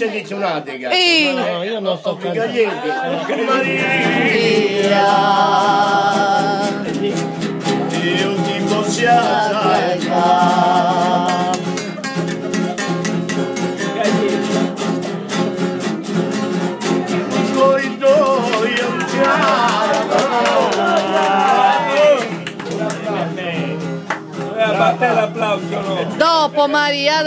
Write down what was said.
ci dice un'atica. No, io non so cantare. Maria, io ti posso ascoltare. Coi tuoi Batte l'applauso, no? Dopo Maria.